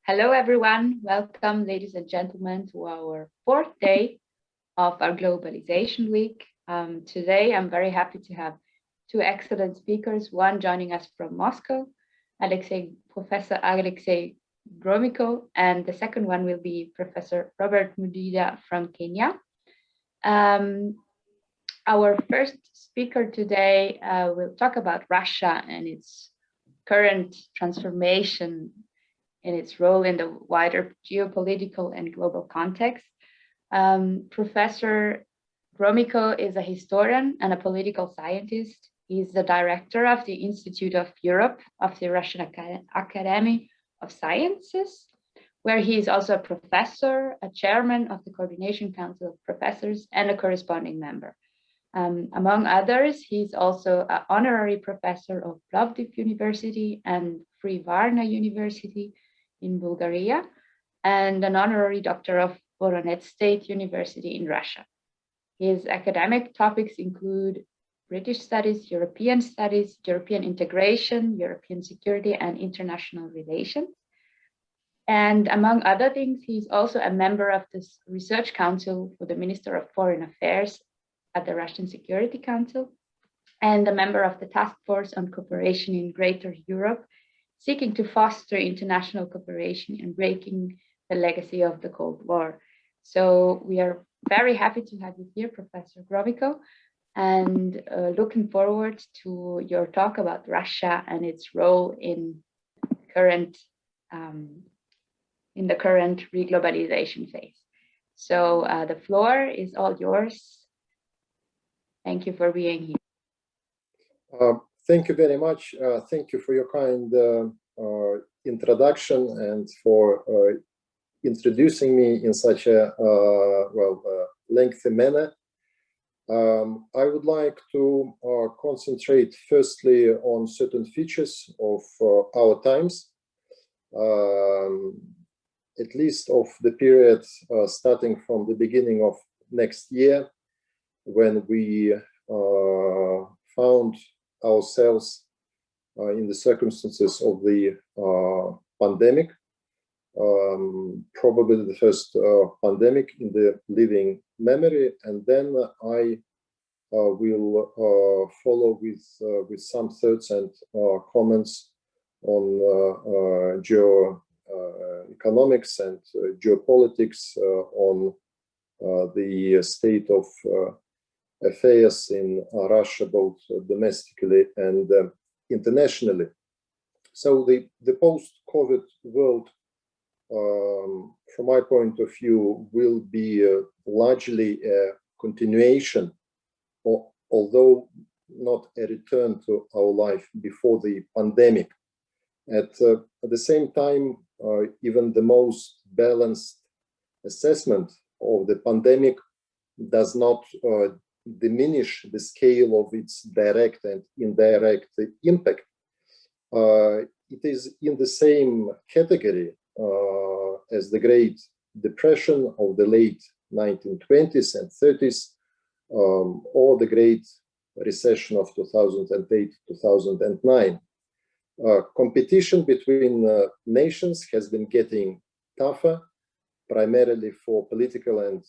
Hello, everyone. Welcome, ladies and gentlemen, to our fourth day of our Globalization Week. Today, I'm very happy to have two excellent speakers, one joining us from Moscow, Professor Alexey Gromyko, and the second one will be Professor Robert Mudida from Kenya. Our first speaker today will talk about Russia and its current transformation in its role in the wider geopolitical and global context. Professor Gromyko is a historian and a political scientist. He's the director of the Institute of Europe of the Russian Academy of Sciences, where he is also a professor, a chairman of the Coordination Council of Professors, and a corresponding member. Among others, he's also an honorary professor of Plovdiv University and Free Varna University in Bulgaria, and an honorary doctor of Voronezh State University in Russia. His academic topics include British studies, European integration, European security, and international relations. And among other things, he's also a member of the Research Council for the Minister of Foreign Affairs at the Russian Security Council, and a member of the Task Force on Cooperation in Greater Europe, seeking to foster international cooperation and breaking the legacy of the Cold War. So we are very happy to have you here, Professor Gromyko, and looking forward to your talk about Russia and its role in the current reglobalization phase. So the floor is all yours. Thank you for being here. Thank you very much. Thank you for your kind introduction and for introducing me in such a lengthy manner. I would like to concentrate firstly on certain features of our times, at least of the period starting from the beginning of next year, when we found ourselves in the circumstances of the pandemic, probably the first pandemic in the living memory, and then I will follow with some thoughts and comments on economics and geopolitics, on the state of affairs in Russia, both domestically and internationally. So the post-COVID world, from my point of view, will be largely a continuation, although not a return to our life before the pandemic. At the same time, even the most balanced assessment of the pandemic does not diminish the scale of its direct and indirect impact. It is in the same category as the Great Depression of the late 1920s and 30s, or the Great Recession of 2008-2009. Competition between nations has been getting tougher, primarily for political and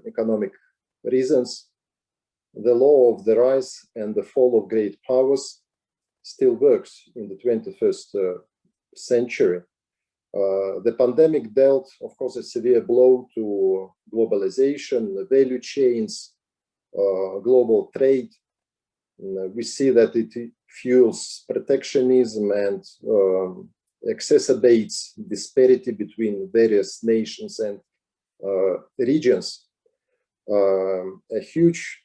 economic reasons. The law of the rise and the fall of great powers still works in the 21st century. The pandemic dealt, of course, a severe blow to globalization, the value chains, global trade. We see that it fuels protectionism and exacerbates disparity between various nations and regions. A huge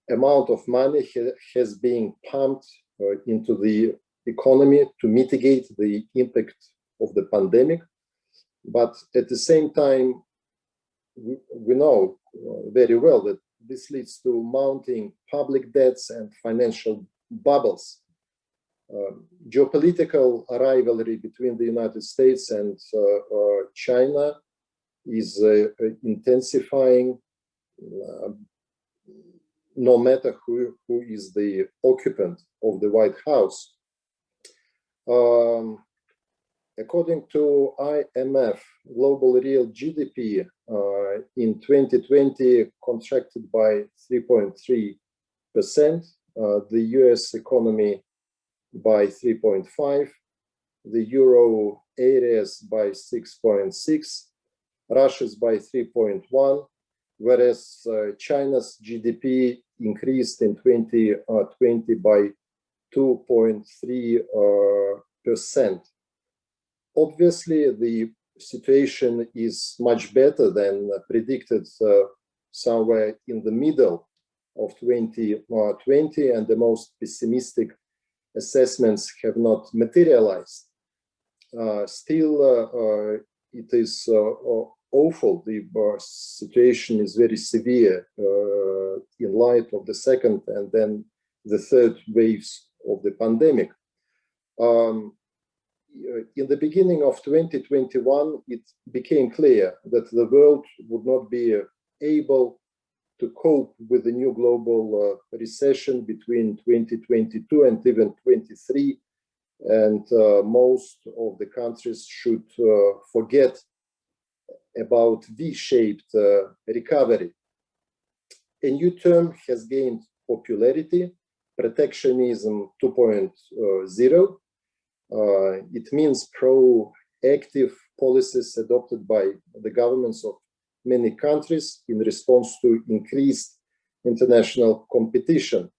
amount of money has been pumped into the economy to mitigate the impact of the pandemic. But at the same time, we know very well that this leads to mounting public debts and financial bubbles. Geopolitical rivalry between the United States and China is intensifying, no matter who is the occupant of the White House. According to IMF, global real GDP in 2020 contracted by 3.3%, the US economy by 3.5%, the Euro areas by 6.6%, Russia's by 3.1%, whereas China's GDP increased in 2020 by 2.3%. Obviously, the situation is much better than predicted somewhere in the middle of 2020, and the most pessimistic assessments have not materialized. Still, it is awful. The situation is very severe in light of the second and then the third waves of the pandemic. In the beginning of 2021, it became clear that the world would not be able to cope with the new global recession between 2022 and even 23, and most of the countries should forget about V-shaped recovery. A new term has gained popularity, protectionism 2.0. It means proactive policies adopted by the governments of many countries in response to increased international competition.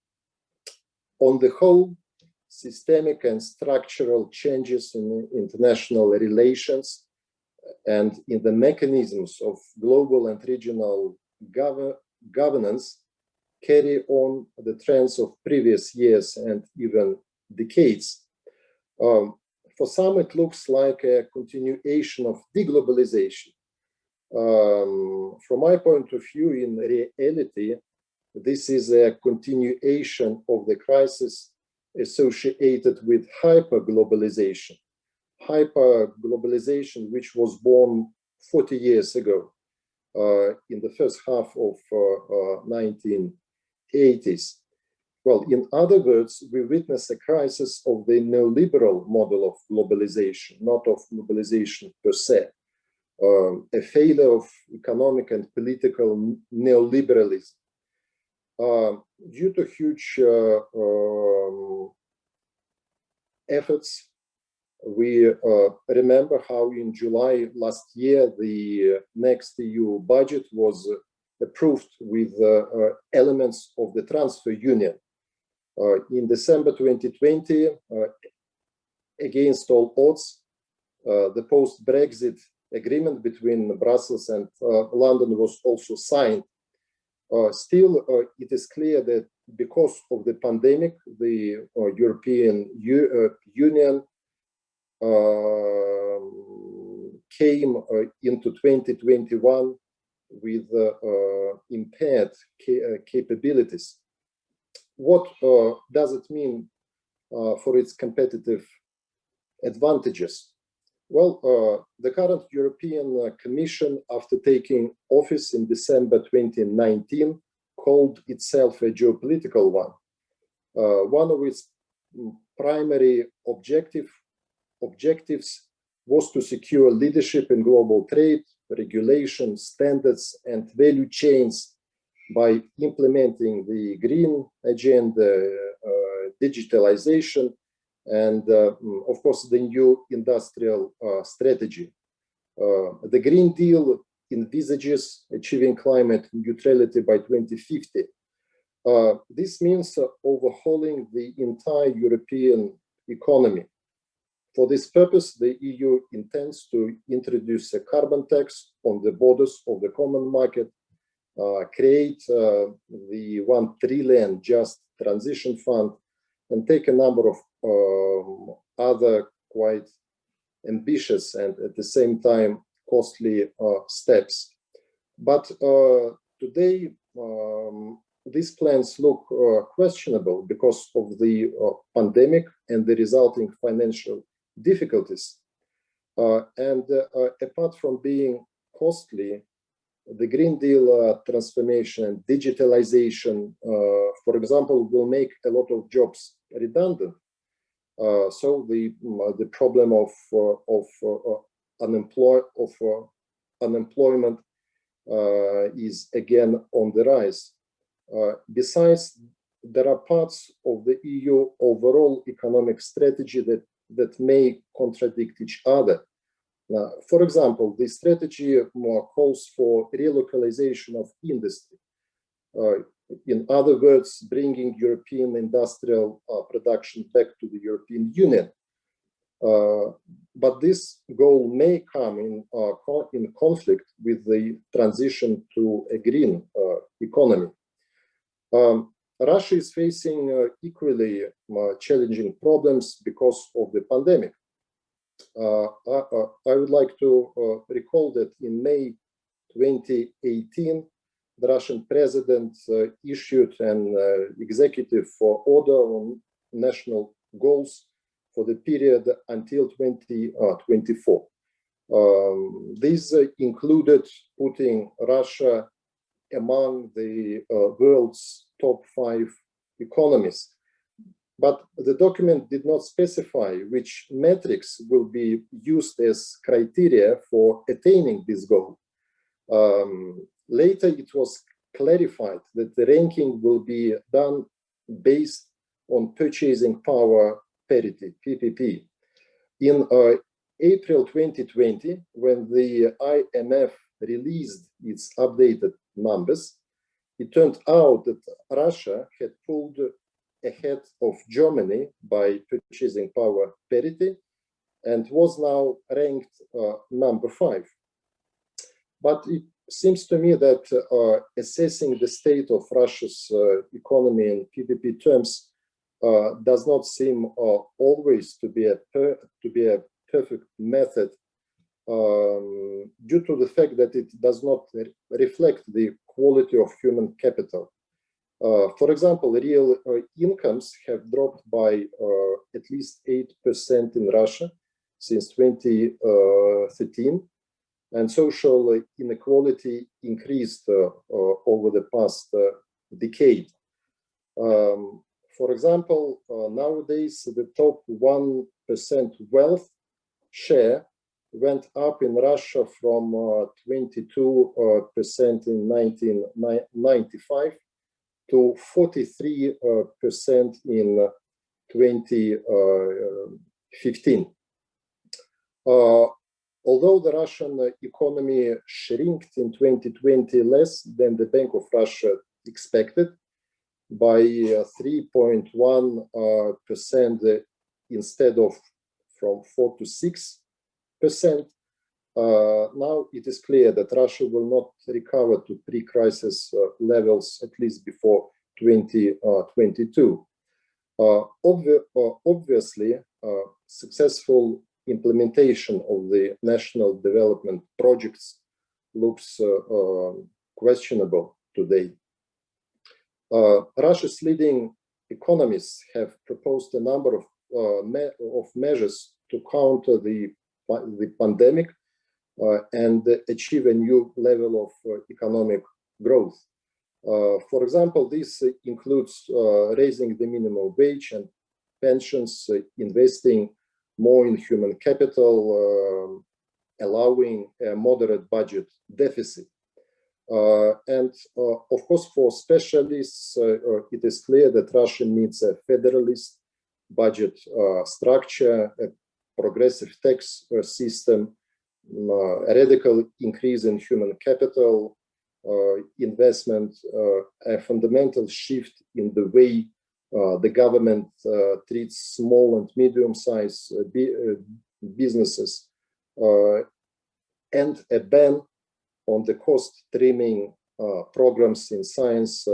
On the whole, systemic and structural changes in international relations and in the mechanisms of global and regional governance carry on the trends of previous years and even decades. For some, it looks like a continuation of deglobalization. From my point of view, in reality, this is a continuation of the crisis associated with hyperglobalization. Hyperglobalization, which was born 40 years ago, in the first half of 1980s. Well, in other words, we witness a crisis of the neoliberal model of globalization, not of globalization per se, a failure of economic and political neoliberalism. Due to huge efforts, we remember how in July last year, the next EU budget was approved with elements of the transfer union. In December 2020, against all odds, the post-Brexit agreement between Brussels and London was also signed. Still, it is clear that because of the pandemic, the European Union came into 2021 with impaired capabilities. What does it mean for its competitive advantages? Well, the current European Commission, after taking office in December 2019, called itself a geopolitical one. One of its primary objectives was to secure leadership in global trade, regulation, standards, and value chains by implementing the green agenda, digitalization, and of course the new industrial strategy. The Green Deal envisages achieving climate neutrality by 2050. This means overhauling the entire European economy. For this purpose, the EU intends to introduce a carbon tax on the borders of the common market, create the 1 trillion Just Transition Fund, and take a number of other quite ambitious and at the same time costly steps. But today, these plans look questionable because of the pandemic and the resulting financial difficulties. Apart from being costly, the Green Deal transformation and digitalization, for example, will make a lot of jobs redundant. So the problem of unemployment is again on the rise. Besides, there are parts of the EU overall economic strategy that may contradict each other. For example, the strategy calls for relocalization of industry. In other words, bringing European industrial production back to the European Union. But this goal may come in conflict with the transition to a green economy. Russia is facing equally challenging problems because of the pandemic. I would like to recall that in May 2018, the Russian president issued an executive order on national goals for the period until 2024. These included putting Russia among the world's top 5 economies. But the document did not specify which metrics will be used as criteria for attaining this goal. Later, it was clarified that the ranking will be done based on purchasing power parity, PPP. In April 2020, when the IMF released its updated numbers, it turned out that Russia had pulled ahead of Germany by purchasing power parity and was now ranked number 5. But it seems to me that assessing the state of Russia's economy in PPP terms does not seem always to be a perfect method due to the fact that it does not reflect the quality of human capital. For example, real incomes have dropped by at least 8% in Russia since 2013, and social inequality increased over the past decade. For example, nowadays the top 1% wealth share went up in Russia from 22% in 1995 to 43% in 2015. Although the Russian economy shrinked in 2020 less than the Bank of Russia expected, by 3.1% instead of from 4 to 6%, now it is clear that Russia will not recover to pre-crisis levels at least before 2022. Obviously, successful implementation of the national development projects looks questionable today. Russia's leading economists have proposed a number of measures to counter the pandemic and achieve a new level of economic growth. For example, this includes raising the minimum wage and pensions, investing more in human capital, allowing a moderate budget deficit. And of course, for specialists, it is clear that Russia needs a federalist budget structure, a progressive tax system, a radical increase in human capital, investment, a fundamental shift in the way the government treats small and medium-sized businesses, and a ban on the cost trimming programs in science,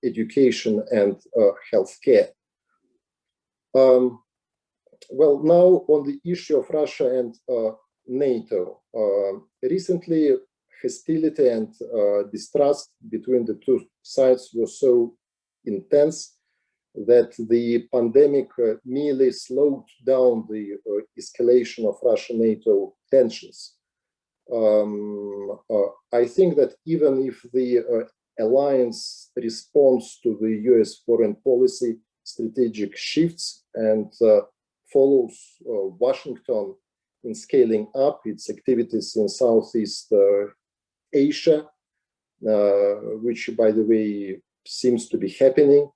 education, and healthcare. Well, now on the issue of Russia and NATO. Recently, hostility and distrust between the two sides were so intense that the pandemic merely slowed down the escalation of Russia-NATO tensions. I think that even if the alliance response to the US foreign policy strategic shifts and follows Washington in scaling up its activities in Southeast Asia, which, by the way, seems to be happening.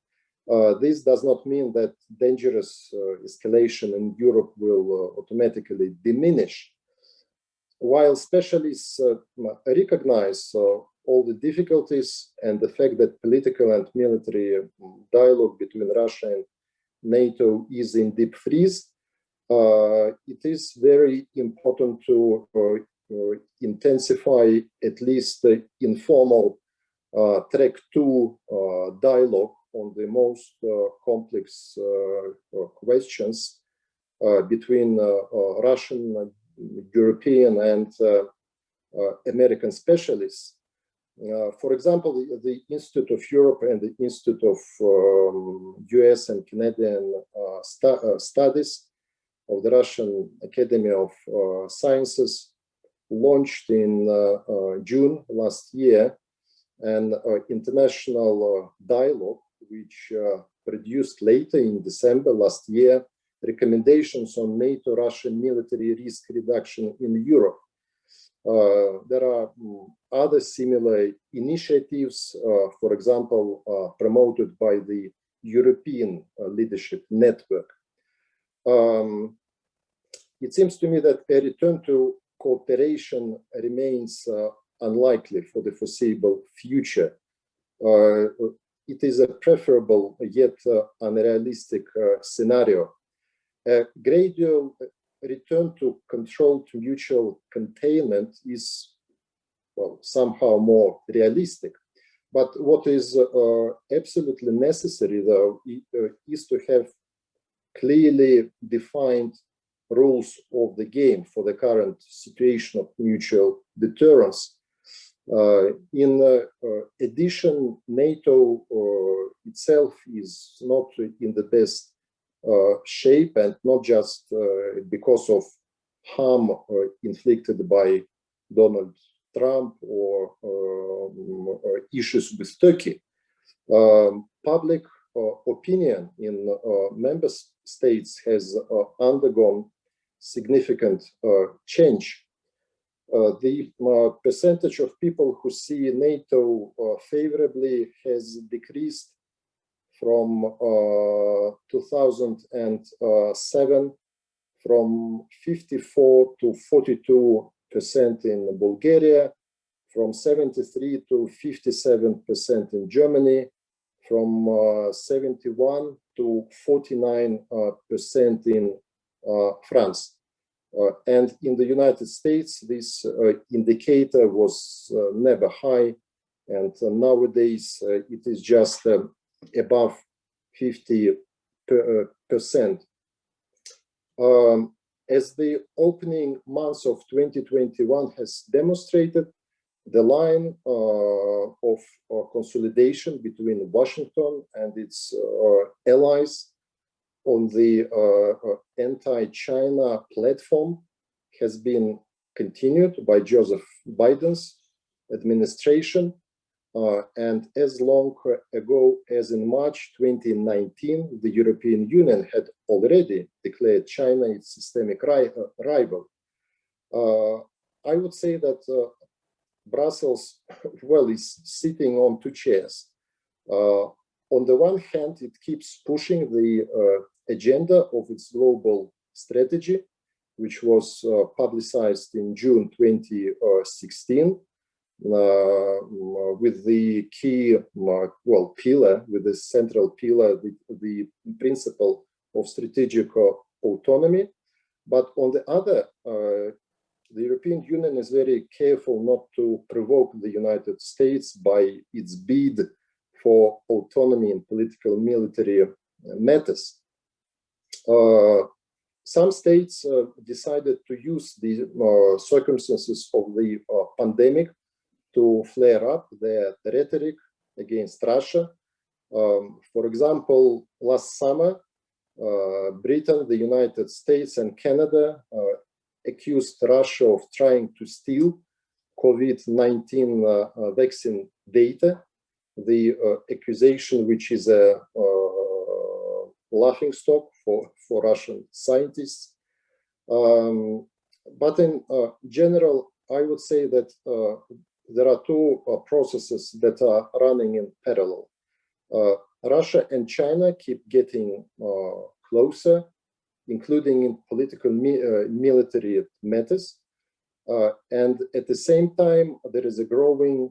This does not mean that dangerous escalation in Europe will automatically diminish. While specialists recognize all the difficulties and the fact that political and military dialogue between Russia and NATO is in deep freeze, it is very important to intensify at least the informal track 2 dialogue on the most complex questions between Russian, European, and American specialists. For example, the Institute of Europe and the Institute of US and Canadian Studies of the Russian Academy of Sciences launched in June last year an international dialogue, which produced later in December last year recommendations on NATO-Russian military risk reduction in Europe. There are other similar initiatives, for example, promoted by the European Leadership Network. It seems to me that a return to cooperation remains unlikely for the foreseeable future. It is a preferable yet unrealistic scenario. A gradual return to controlled mutual containment is, well, somehow more realistic. But what is absolutely necessary, though, is to have clearly defined rules of the game for the current situation of mutual deterrence. In addition, NATO itself is not in the best shape, and not just because of harm inflicted by Donald Trump or issues with Turkey. Public opinion in member states has undergone significant change. The percentage of people who see NATO favorably has decreased from 2007 from 54 to 42% in Bulgaria, from 73 to 57% in Germany, from 71 to 49% in France. And in the United States, this indicator was never high, and nowadays it is just above 50%. As the opening months of 2021 has demonstrated, the line of consolidation between Washington and its allies on the anti-China platform has been continued by Joseph Biden's administration. And as long ago as in March 2019, the European Union had already declared China its systemic rival. I would say that Brussels, well, is sitting on two chairs. On the one hand, it keeps pushing the agenda of its global strategy, which was publicized in June 2016, with the key, pillar, with the central pillar, the principle of strategic autonomy. But on the other, the European Union is very careful not to provoke the United States by its bid for autonomy in political military matters. Some states decided to use the circumstances of the pandemic to flare up their rhetoric against Russia. For example, last summer, Britain, the United States, and Canada accused Russia of trying to steal COVID-19 vaccine data. The accusation, which is a laughingstock for Russian scientists. But in general, I would say that there are two processes that are running in parallel. Russia and China keep getting closer, including in political military matters. And at the same time, there is a growing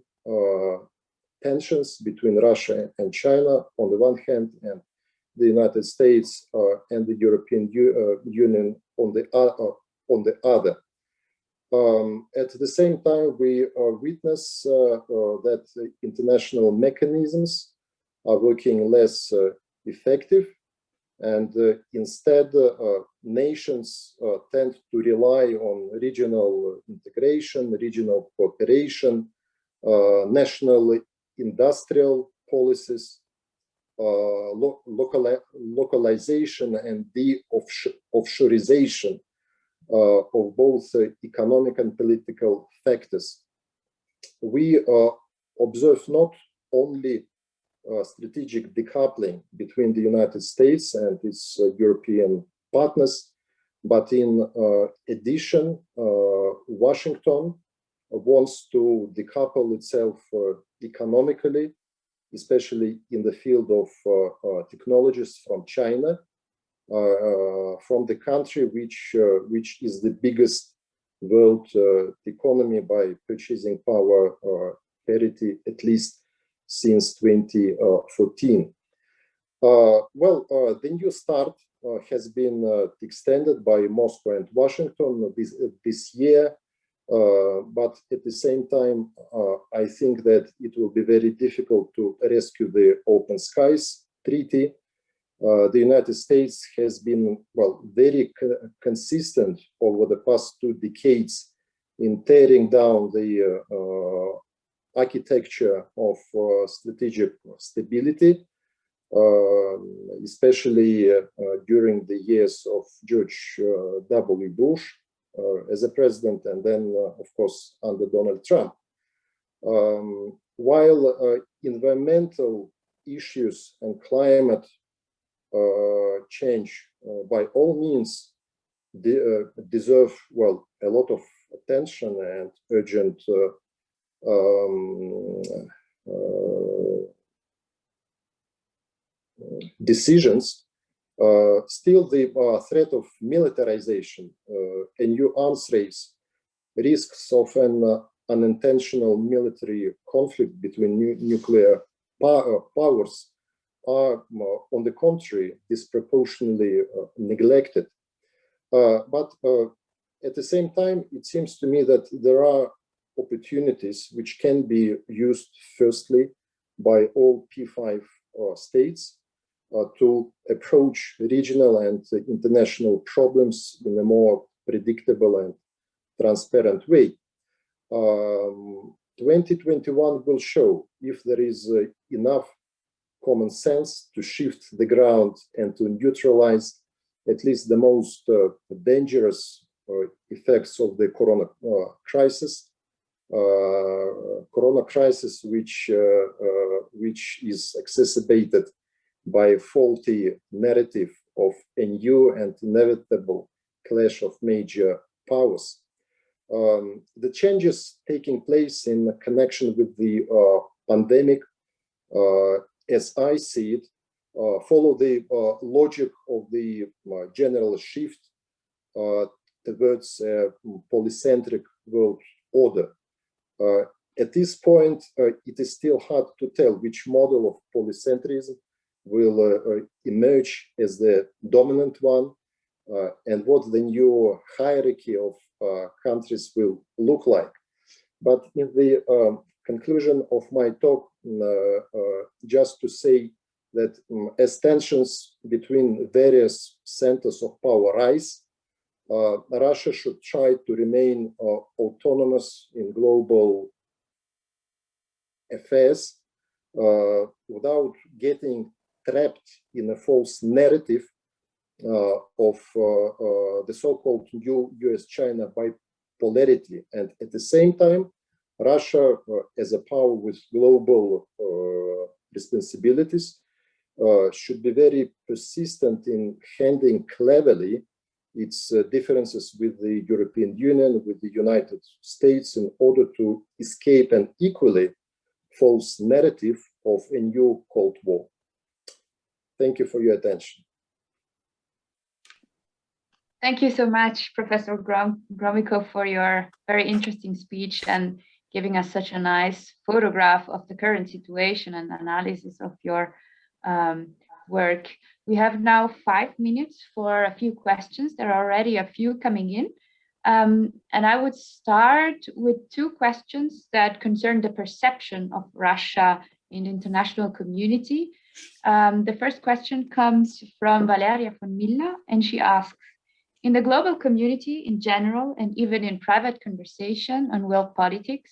tensions between Russia and China on the one hand, and the United States and the European Union on the other. At the same time, we witness that international mechanisms are working less effective, and instead nations tend to rely on regional integration, regional cooperation, national industrial policies, localization, and the offshorization of both economic and political factors. We observe not only strategic decoupling between the United States and its European partners, but in addition, Washington wants to decouple itself economically, especially in the field of technologies from China, from the country which is the biggest world economy by purchasing power parity, at least since 2014. The New START has been extended by Moscow and Washington this year, but at the same time, I think that it will be very difficult to rescue the Open Skies Treaty. The United States has been, very consistent over the past 2 decades in tearing down the architecture of strategic stability, especially during the years of George W. Bush as a president, and then, of course, under Donald Trump. While environmental issues and climate change, by all means, deserve, a lot of attention and urgent decisions, still the threat of militarization, a new arms race, risks of an unintentional military conflict between nuclear powers are, on the contrary, disproportionately neglected. But at the same time, it seems to me that there are opportunities which can be used firstly by all P5 states to approach regional and international problems in a more predictable and transparent way. 2021 will show if there is enough common sense to shift the ground and to neutralize at least the most dangerous effects of the corona crisis. Corona crisis, which is exacerbated by a faulty narrative of a new and inevitable clash of major powers. The changes taking place in connection with the pandemic, as I see it, follow the logic of the general shift towards a polycentric world order. At this point, it is still hard to tell which model of polycentrism will emerge as the dominant one, and what the new hierarchy of countries will look like. But in the conclusion of my talk, just to say that as tensions between various centers of power rise, Russia should try to remain autonomous in global affairs without getting trapped in a false narrative of the so-called new US-China bipolarity. And at the same time, Russia, as a power with global responsibilities, should be very persistent in handling cleverly its differences with the European Union, with the United States, in order to escape an equally false narrative of a new Cold War. Thank you for your attention. Thank you so much, Professor Gromyko, for your very interesting speech and giving us such a nice photograph of the current situation and analysis of your work. We have now 5 minutes for a few questions. There are already a few coming in. And I would start with 2 questions that concern the perception of Russia in the international community. The first question comes from Valeria von Miller, and she asks, in the global community in general, and even in private conversation on world politics,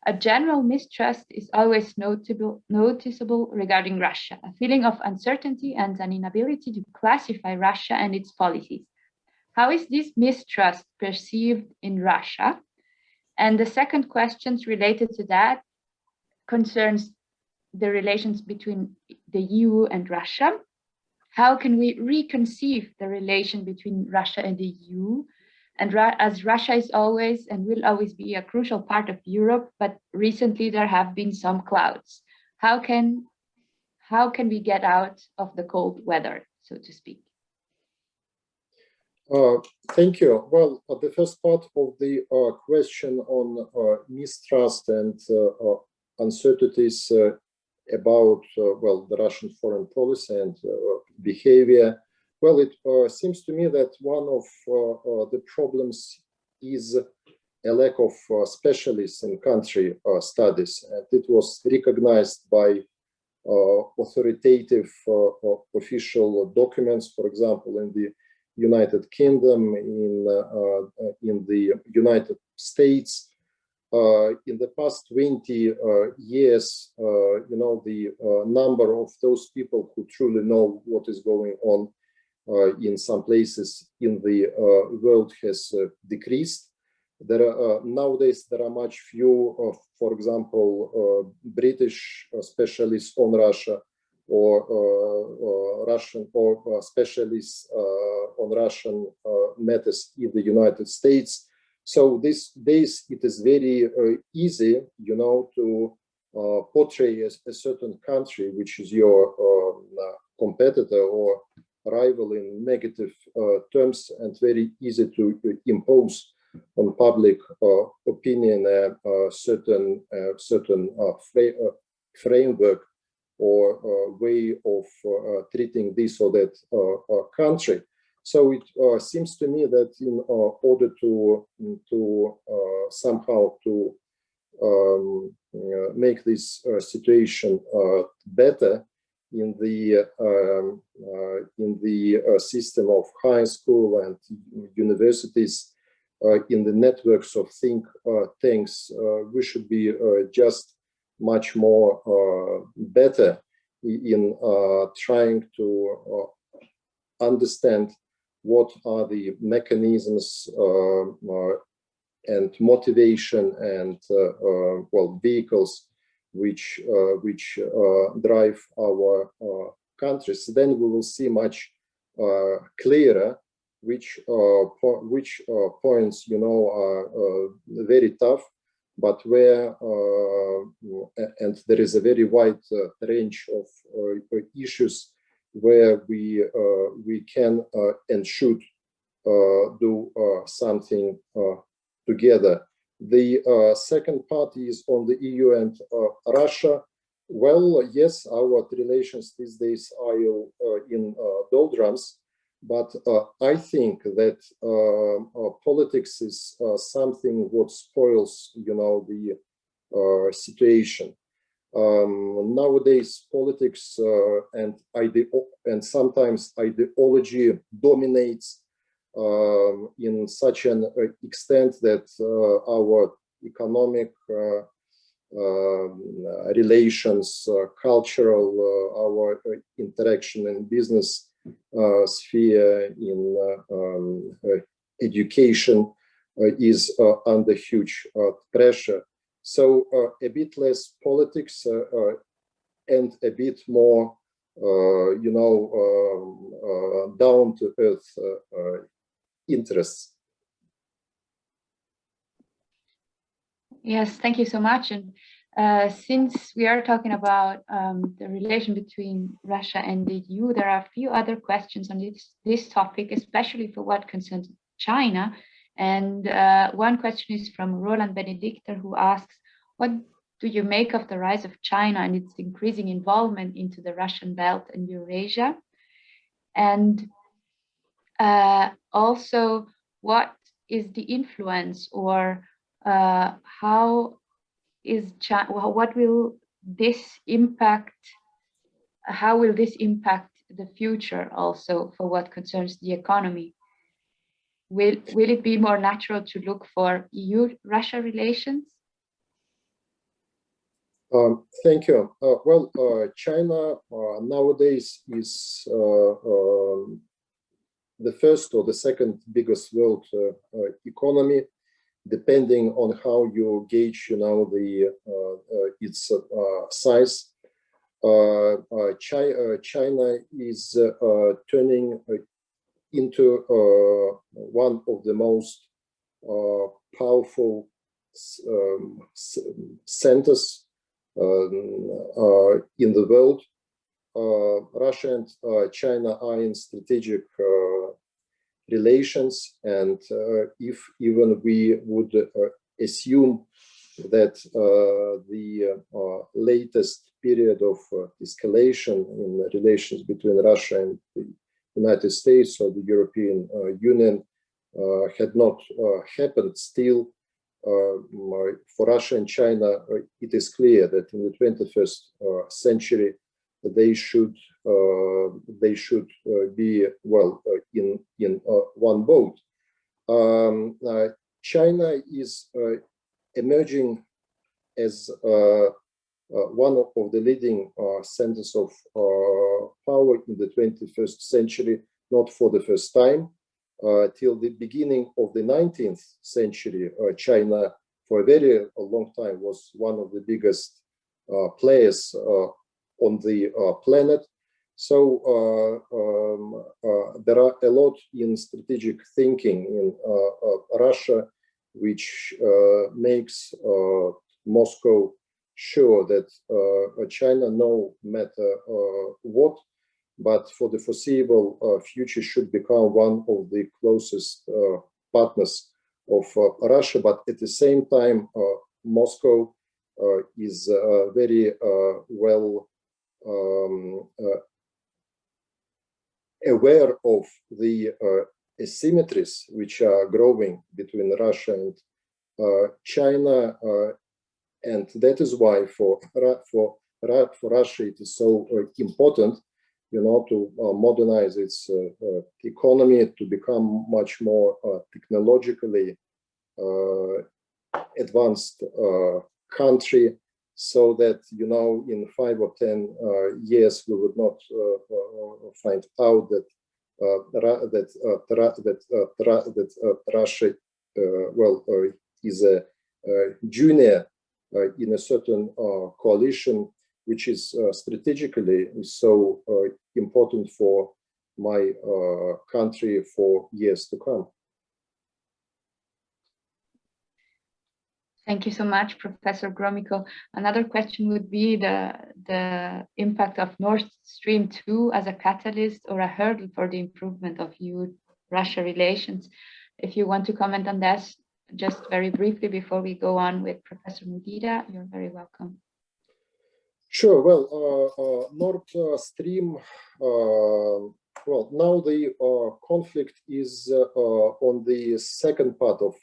a general mistrust is always noticeable regarding Russia, a feeling of uncertainty and an inability to classify Russia and its policies. How is this mistrust perceived in Russia? And the second question related to that concerns the relations between the EU and Russia. How can we reconceive the relation between Russia and the EU? And as Russia is always and will always be a crucial part of Europe, but recently there have been some clouds. How can we get out of the cold weather, so to speak? Thank you. Well, the first part of the question on mistrust and uncertainties about the Russian foreign policy and behavior. Well, it seems to me that one of the problems is a lack of specialists in country studies. And it was recognized by authoritative official documents, for example, in the United Kingdom, in the United States. In the past 20 years, the number of those people who truly know what is going on in some places in the world has decreased. Nowadays there are much few, for example, British specialists on Russia or Russian or specialists on Russian matters in the United States. So these days it is very easy, to portray a certain country which is your competitor or rival in negative terms, and very easy to impose on public opinion a certain framework or way of treating this or that country. So it seems to me that in order to somehow to make this situation better in the system of high school and universities, in the networks of think tanks, we should be just much more better in trying to understand what are the mechanisms and motivation and vehicles which drive our countries. Then we will see much clearer which points are very tough, but where and there is a very wide range of issues where we can and should do something together. The second part is on the EU and Russia. Well, yes, our relations these days are in doldrums, but I think that politics is something what spoils, the situation. Nowadays, politics and sometimes ideology dominates in such an extent that our economic relations, cultural, our interaction in business sphere, in education is under huge pressure. So a bit less politics and a bit more down to earth interests. Yes, thank you so much. And since we are talking about the relation between Russia and the EU, there are a few other questions on this topic, especially for what concerns China. And one question is from Roland Benedicter, who asks, what do you make of the rise of China and its increasing involvement into the Russian belt and Eurasia? And also, what is the influence, or how is China, what will this impact, how will this impact the future also for what concerns the economy? Will it be more natural to look for EU-Russia relations? Thank you. Well, China nowadays is the first or the second biggest world economy, depending on how you gauge, its size. China is turning into one of the most powerful centers in the world. Russia and China are in strategic relations, and if even we would assume that the latest period of escalation in relations between Russia and the United States or the European Union had not happened, still for Russia and China, it is clear that in the 21st century they should be in one boat. China is emerging as one of the leading centers of power in the 21st century, not for the first time. Till the beginning of the 19th century, China, for a very long time, was one of the biggest players on the planet. So there are a lot in strategic thinking in Russia, which makes Moscow sure that China, no matter what, but for the foreseeable future, should become one of the closest partners of Russia. But at the same time, Moscow is very well aware of the asymmetries which are growing between Russia and China, and that is why for Russia it is so important, to modernize its economy, to become much more technologically advanced country, so that in 5 or 10 years we would not find out that Russia is a junior in a certain coalition, which is strategically so important for my country for years to come. Thank you so much, Professor Gromyko. Another question would be the impact of Nord Stream 2 as a catalyst or a hurdle for the improvement of EU-Russia relations. If you want to comment on that, just very briefly before we go on with Professor Mudida, you're very welcome. Sure. Well, Nord Stream, now the conflict is on the second part of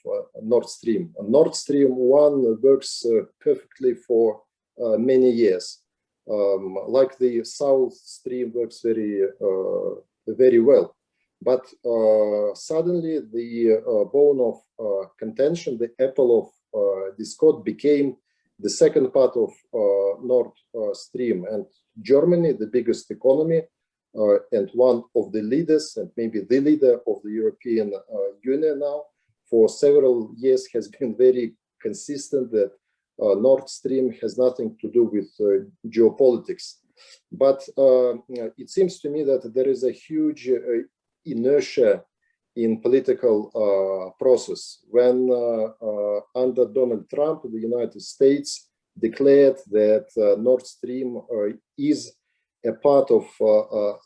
Nord Stream. Nord Stream 1 works perfectly for many years. Like the South Stream works very well. But suddenly the bone of contention, the apple of discord, became the second part of Nord Stream. And Germany, the biggest economy, and one of the leaders, and maybe the leader of the European Union now, for several years has been very consistent that Nord Stream has nothing to do with geopolitics. But it seems to me that there is a huge inertia in political process. When under Donald Trump, the United States declared that Nord Stream is a part of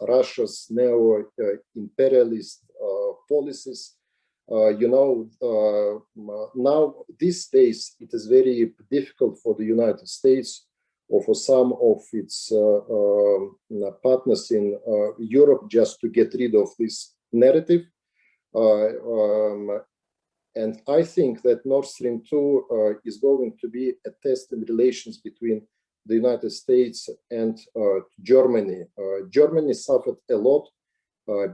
Russia's neo-imperialist policies. Now these days it is very difficult for the United States or for some of its partners in Europe just to get rid of this narrative. And I think that Nord Stream 2 is going to be a test in relations between the United States and Germany. Germany suffered a lot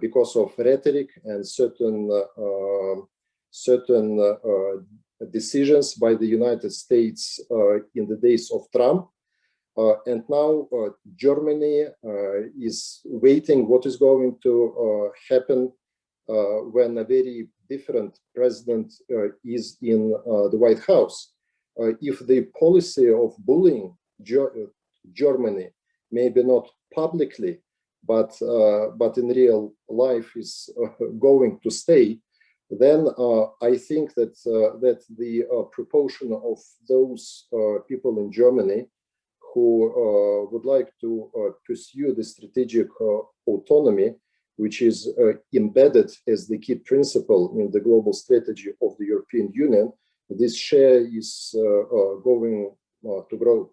because of rhetoric and certain decisions by the United States in the days of Trump. And now Germany is waiting what is going to happen when a very different president is in the White House. If the policy of bullying Germany, maybe not publicly, but in real life is going to stay, then I think that the proportion of those people in Germany who would like to pursue the strategic autonomy, which is embedded as the key principle in the global strategy of the European Union, this share is going to grow.